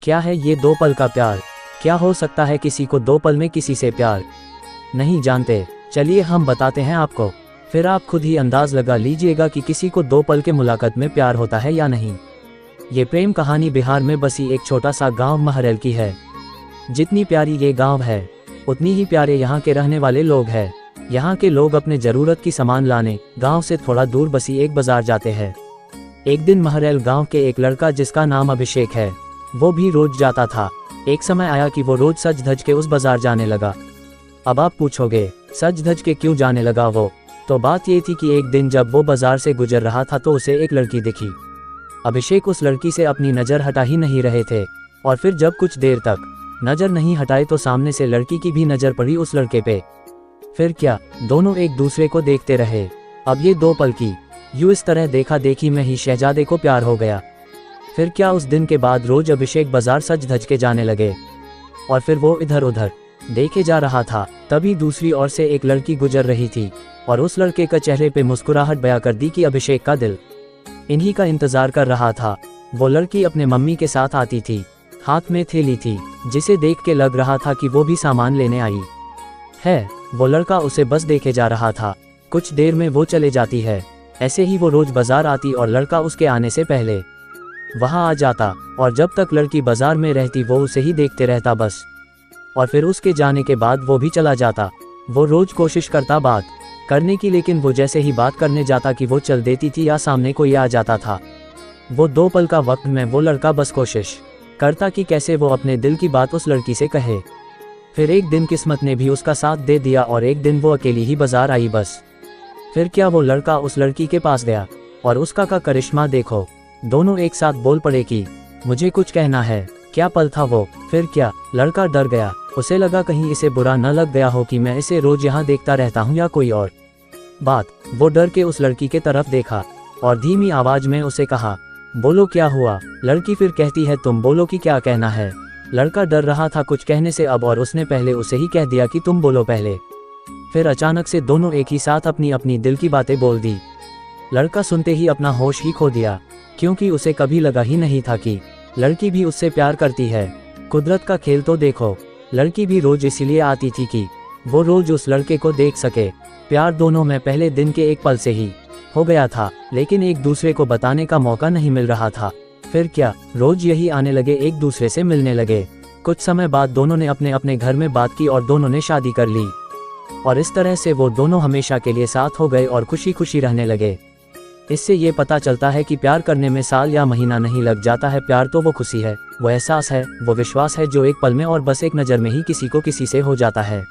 क्या है ये 2 पल का प्यार? क्या हो सकता है किसी को 2 पल में किसी से प्यार? नहीं जानते? चलिए हम बताते हैं आपको, फिर आप खुद ही अंदाज लगा लीजिएगा कि किसी को 2 पल के मुलाकात में प्यार होता है या नहीं। ये प्रेम कहानी बिहार में बसी एक छोटा सा गांव महरैल की है। जितनी प्यारी ये गांव है, उतनी ही प्यारे यहाँ के रहने वाले लोग हैं। यहाँ के लोग अपने ज़रूरत की सामान लाने गांव से थोड़ा दूर बसी एक बाजार जाते हैं। एक दिन महरैल गांव के एक लड़का जिसका नाम अभिषेक है, वो भी रोज जाता था। एक समय आया कि वो रोज सज धज के उस बाजार जाने लगा। अब आप पूछोगे सज धज के क्यों जाने लगा वो? तो बात ये थी कि एक दिन जब वो बाजार से गुजर रहा था तो उसे एक लड़की दिखी। अभिषेक उस लड़की से अपनी नज़र हटा ही नहीं रहे थे, और फिर जब कुछ देर तक नज़र नहीं हटाए तो सामने से लड़की की भी नज़र पड़ी उस लड़के पे। फिर क्या, दोनों एक दूसरे को देखते रहे। अब ये 2 पल की यूँ इस तरह देखा देखी में ही शहजादे को प्यार हो गया। फिर क्या, उस दिन के बाद रोज अभिषेक बाजार सज धज के जाने लगे, और फिर वो इधर उधर देखे जा रहा था। तभी दूसरी ओर से एक लड़की गुजर रही थी, और उस लड़के का चेहरे पे मुस्कुराहट बयां कर दी कि अभिषेक का दिल इन्हीं का इंतजार कर रहा था। वो लड़की अपने मम्मी के साथ आती थी, हाथ में थैली थी, जिसे देख के लग रहा था कि वो भी सामान लेने आई है। वो लड़का उसे बस देखे जा रहा था। कुछ देर में वो चले जाती है। ऐसे ही वो रोज बाजार आती और लड़का उसके आने से पहले वहाँ आ जाता, और जब तक लड़की बाजार में रहती वो उसे ही देखते रहता बस। और फिर उसके जाने के बाद वो भी चला जाता। वो रोज कोशिश करता बात करने की, लेकिन वो जैसे ही बात करने जाता कि वो चल देती थी या सामने कोई आ जाता था। वो 2 पल का वक्त में वो लड़का बस कोशिश करता कि कैसे वो अपने दिल की बात उस लड़की से कहे। फिर एक दिन किस्मत ने भी उसका साथ दे दिया और एक दिन वो अकेली ही बाजार आई बस। फिर क्या, वो लड़का उस लड़की के पास गया और उसका का करिश्मा देखो, दोनों एक साथ बोल पड़े कि मुझे कुछ कहना है। क्या पल था वो। फिर क्या, लड़का डर गया। उसे लगा कहीं इसे बुरा न लग गया हो कि मैं इसे रोज यहाँ देखता रहता हूँ या कोई और बात। वो डर के उस लड़की के तरफ देखा और धीमी आवाज में उसे कहा, बोलो क्या हुआ? लड़की फिर कहती है, तुम बोलो कि क्या कहना है। लड़का डर रहा था कुछ कहने से अब, और उसने पहले उसे ही कह दिया कि तुम बोलो पहले। फिर अचानक से दोनों एक ही साथ अपनी अपनी दिल की बातें बोल दी। लड़का सुनते ही अपना होश ही खो दिया, क्योंकि उसे कभी लगा ही नहीं था कि लड़की भी उससे प्यार करती है। कुदरत का खेल तो देखो, लड़की भी रोज इसलिए आती थी कि वो रोज उस लड़के को देख सके। प्यार दोनों में पहले दिन के एक पल से ही हो गया था, लेकिन एक दूसरे को बताने का मौका नहीं मिल रहा था। फिर क्या, रोज यही आने लगे, एक दूसरे से मिलने लगे। कुछ समय बाद दोनों ने अपने अपने घर में बात की और दोनों ने शादी कर ली, और इस तरह से वो दोनों हमेशा के लिए साथ हो गए और खुशी खुशी रहने लगे। इससे ये पता चलता है कि प्यार करने में साल या महीना नहीं लग जाता है। प्यार तो वो खुशी है, वो एहसास है, वो विश्वास है जो एक पल में और बस एक नज़र में ही किसी को किसी से हो जाता है।